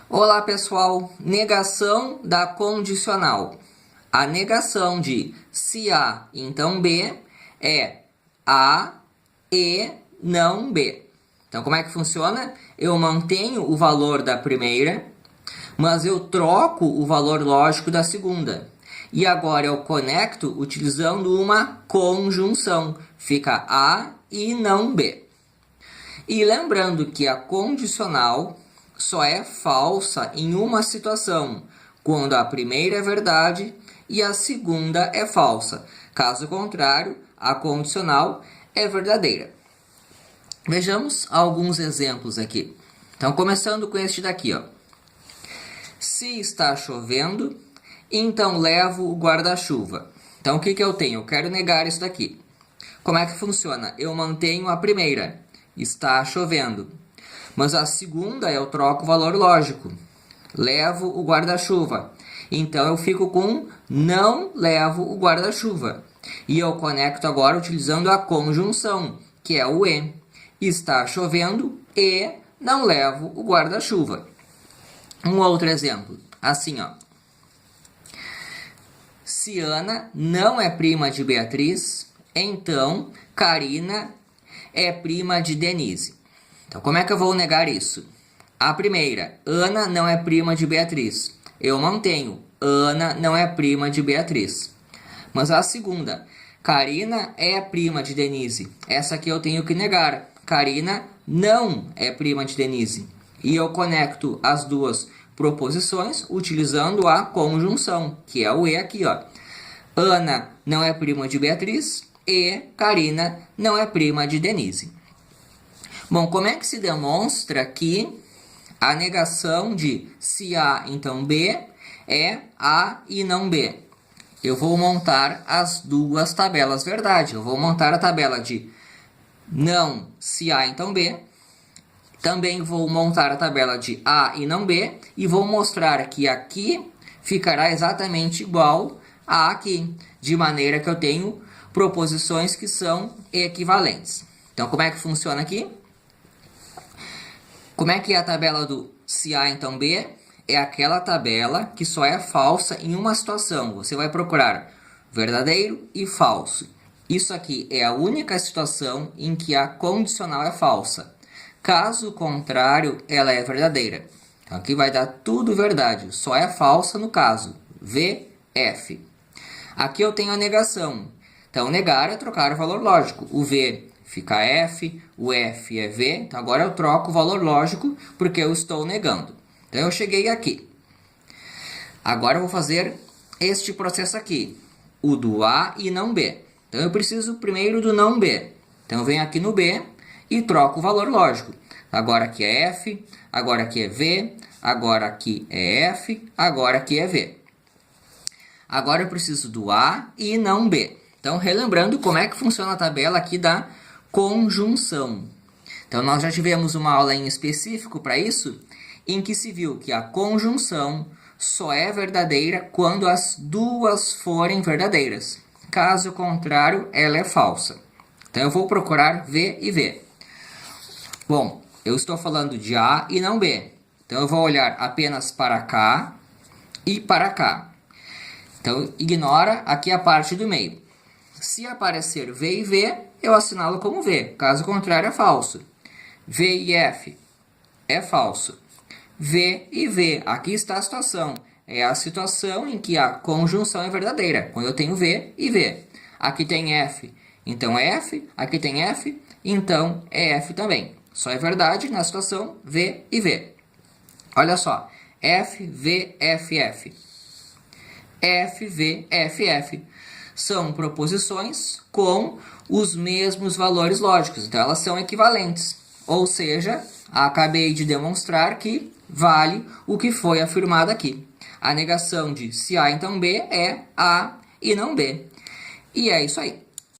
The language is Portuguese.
Olá pessoal, negação da condicional. A negação de se A, então B, é A e não B. Então como é que funciona? Eu mantenho o valor da primeira, mas eu troco o valor lógico da segunda. E agora eu conecto utilizando uma conjunção. Fica A e não B. E lembrando que a condicional só é falsa em uma situação, quando a primeira é verdade e a segunda é falsa. Caso contrário, a condicional é verdadeira. Vejamos alguns exemplos aqui. Então, começando com este daqui, ó. Se está chovendo, então levo o guarda-chuva. Então, o que eu tenho? Eu quero negar isso daqui. Como é que funciona? Eu mantenho a primeira, está chovendo. Mas a segunda eu troco o valor lógico. Levo o guarda-chuva. Então eu fico com não levo o guarda-chuva. E eu conecto agora utilizando a conjunção, que é o e. Está chovendo e não levo o guarda-chuva. Um outro exemplo. Assim, ó. Se Ana não é prima de Beatriz, então Karina é prima de Denise. Então, como é que eu vou negar isso? A primeira, Ana não é prima de Beatriz. Eu mantenho, Ana não é prima de Beatriz. Mas a segunda, Karina é prima de Denise. Essa aqui eu tenho que negar. Karina não é prima de Denise. E eu conecto as duas proposições utilizando a conjunção, que é o e aqui, ó. Ana não é prima de Beatriz e Karina não é prima de Denise. Bom, como é que se demonstra que a negação de se A, então B, é A e não B? Eu vou montar as duas tabelas verdade. Eu vou montar a tabela de não se A, então B. Também vou montar a tabela de A e não B. E vou mostrar que aqui ficará exatamente igual a aqui. De maneira que eu tenho proposições que são equivalentes. Então, como é que funciona aqui? Como é que é a tabela do se A, então B? É aquela tabela que só é falsa em uma situação. Você vai procurar verdadeiro e falso. Isso aqui é a única situação em que a condicional é falsa. Caso contrário, ela é verdadeira. Então, aqui vai dar tudo verdade. Só é falsa no caso VF. Aqui eu tenho a negação. Então, negar é trocar o valor lógico. O V fica F, o F é V. Então, agora eu troco o valor lógico porque eu estou negando. Então, eu cheguei aqui. Agora eu vou fazer este processo aqui. O do A e não B. Então, eu preciso primeiro do não B. Então, eu venho aqui no B e troco o valor lógico. Agora aqui é F, agora aqui é V, agora aqui é F, agora aqui é V. Agora eu preciso do A e não B. Então, relembrando como é que funciona a tabela aqui da conjunção. Então, nós já tivemos uma aula em específico para isso, em que se viu que a conjunção só é verdadeira quando as duas forem verdadeiras. Caso contrário, ela é falsa. Então, eu vou procurar V e V. Bom, eu estou falando de A e não B. Então, eu vou olhar apenas para cá e para cá. Então, ignora aqui a parte do meio. Se aparecer V e V, eu assinalo como V. Caso contrário, é falso. V e F é falso. V e V, aqui está a situação. É a situação em que a conjunção é verdadeira, quando eu tenho V e V. Aqui tem F, então é F. Aqui tem F, então é F também. Só é verdade na situação V e V. Olha só, F, V, F, F. F, V, F, F. São proposições com os mesmos valores lógicos. Então, elas são equivalentes. Ou seja, acabei de demonstrar que vale o que foi afirmado aqui. A negação de se A, então B, é A e não B. E é isso aí.